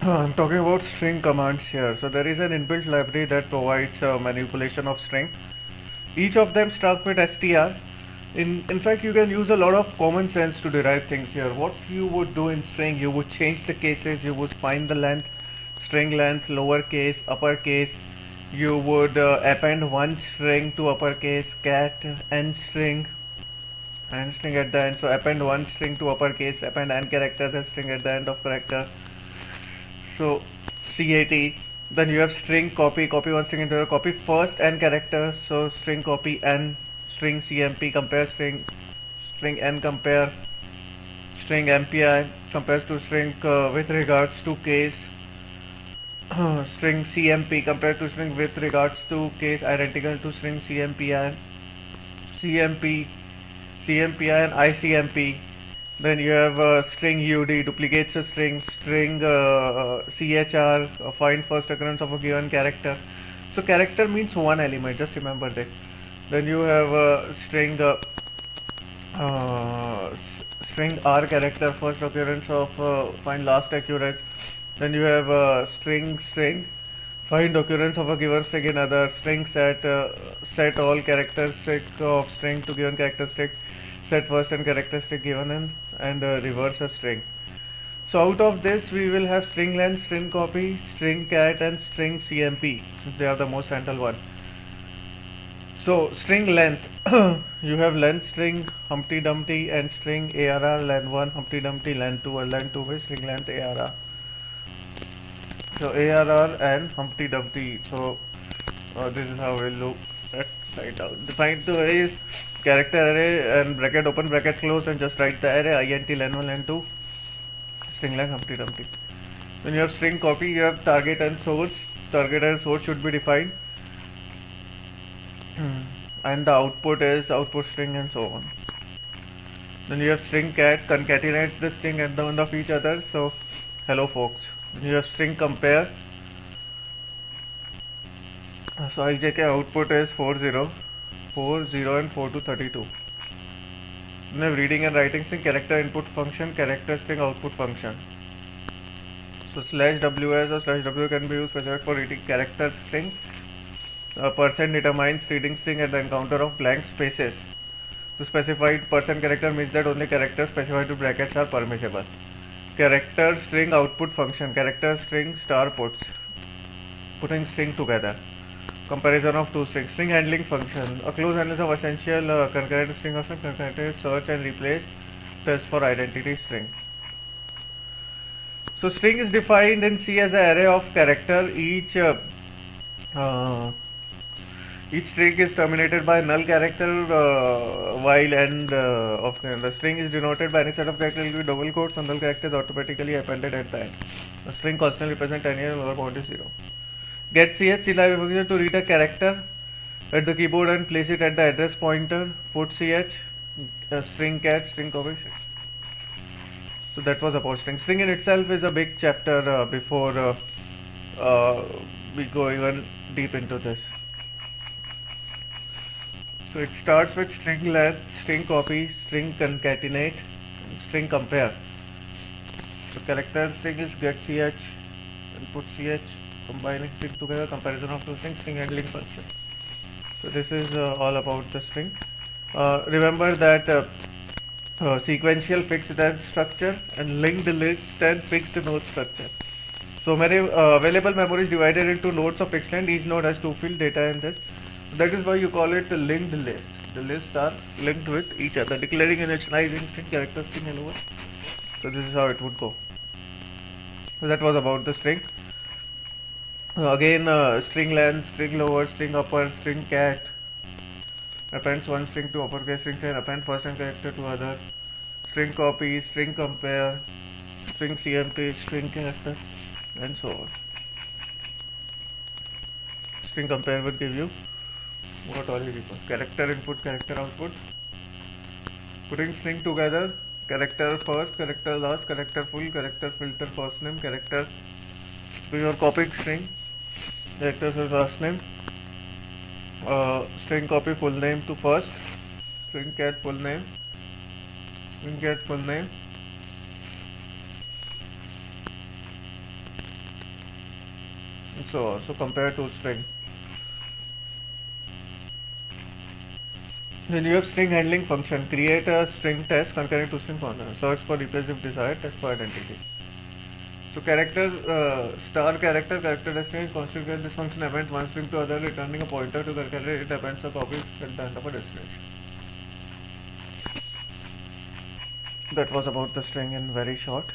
I'm talking about string commands here. So there is an inbuilt library that provides manipulation of string. Each of them start with str. In fact, you can use a lot of common sense to derive things here. What you would do in string, you would change the cases, you would find the length, string length, lowercase, uppercase. You would append one string to uppercase, cat, n string, and string at the end. So append one string to uppercase, append n character, the string at the end of character. So cat. Then you have string copy, copy one string into a copy first n characters. So string copy n, string cmp compare string n compare, string mpi compares to string with regards to case, string cmp compared to string with regards to case identical to string cmpi, cmp, cmpi and icmp. Then you have string ud duplicates a string chr find first occurrence of a given character. So character means one element, just remember that. Then you have uh, string r character first occurrence of find last occurrence. Then you have string find occurrence of a given string in other string set all characteristic of string to given characteristic, set first and characteristic given and reverse a string. So out of this we will have string length, string copy, string cat and string cmp, since they are the most handled one. So string length, you have length string Humpty Dumpty and string ARR length 1 Humpty Dumpty length 2 or length 2 with string length ARR. So ARR and Humpty Dumpty. So this is how we'll look at write out. Define the array is character array and bracket open bracket close and just write the array int len 1 len 2 string length Humpty Dumpty. Then you have string copy, you have target and source. Target and source should be defined. And the output is output string and so on. Then you have string cat concatenates the string at the end of each other. So hello folks. Then you have string compare. So IJK output is 40, and 4 to 32. Then you have reading and writing string character input function, character string output function. So /ws or /w can be used specified for reading character string. Percent determines reading string at the encounter of blank spaces. The specified percent character means that only characters specified to brackets are permissible. Character string output function, character string star puts, putting string together. Comparison of two strings. String handling function, a close handles of essential concurrent string of concurrent search and replace test for identity string. So string is defined in C as an array of character. Each string is terminated by null character while end of the string is denoted by any set of characters with double quotes. Null character is automatically appended at the end. The string constantly represents 10 and lower bound is 0. Get ch live function to read a character at the keyboard and place it at the address pointer. Put ch string cat string copy. So that was about string. String in itself is a big chapter before we go even deep into this. So it starts with string length, string copy, string concatenate, and string compare. So character string is get ch, input ch, combining string together, comparison of two strings, string handling function. So this is all about the string. Remember that sequential fixed length structure and linked list and fixed node structure. So available memory is divided into nodes of fixed length. Each node has two field data in this. So that is why you call it a linked list. The lists are linked with each other, declaring initializing string, character string and over. So this is how it would go. So that was about the string. Again, string length, string lower, string upper, string cat, appends one string to uppercase string and append first and character to other, string copy, string compare, string cmp, string character, and so on. String compare will give you what all is equal. Character input, character output. Putting string together, character first, character last, character full, character filter first name, character. So you are copying string, character last name, string copy full name to first, string cat full name, string cat full name, and so on. So compare to string. Then you have string handling function. Create a string test concurrent to string pointer. Search for replacive desired, test for identity. So character star character destination constitute this function append one string to other, returning a pointer to character. It appends the copies at the end of a destination. That was about the string in very short.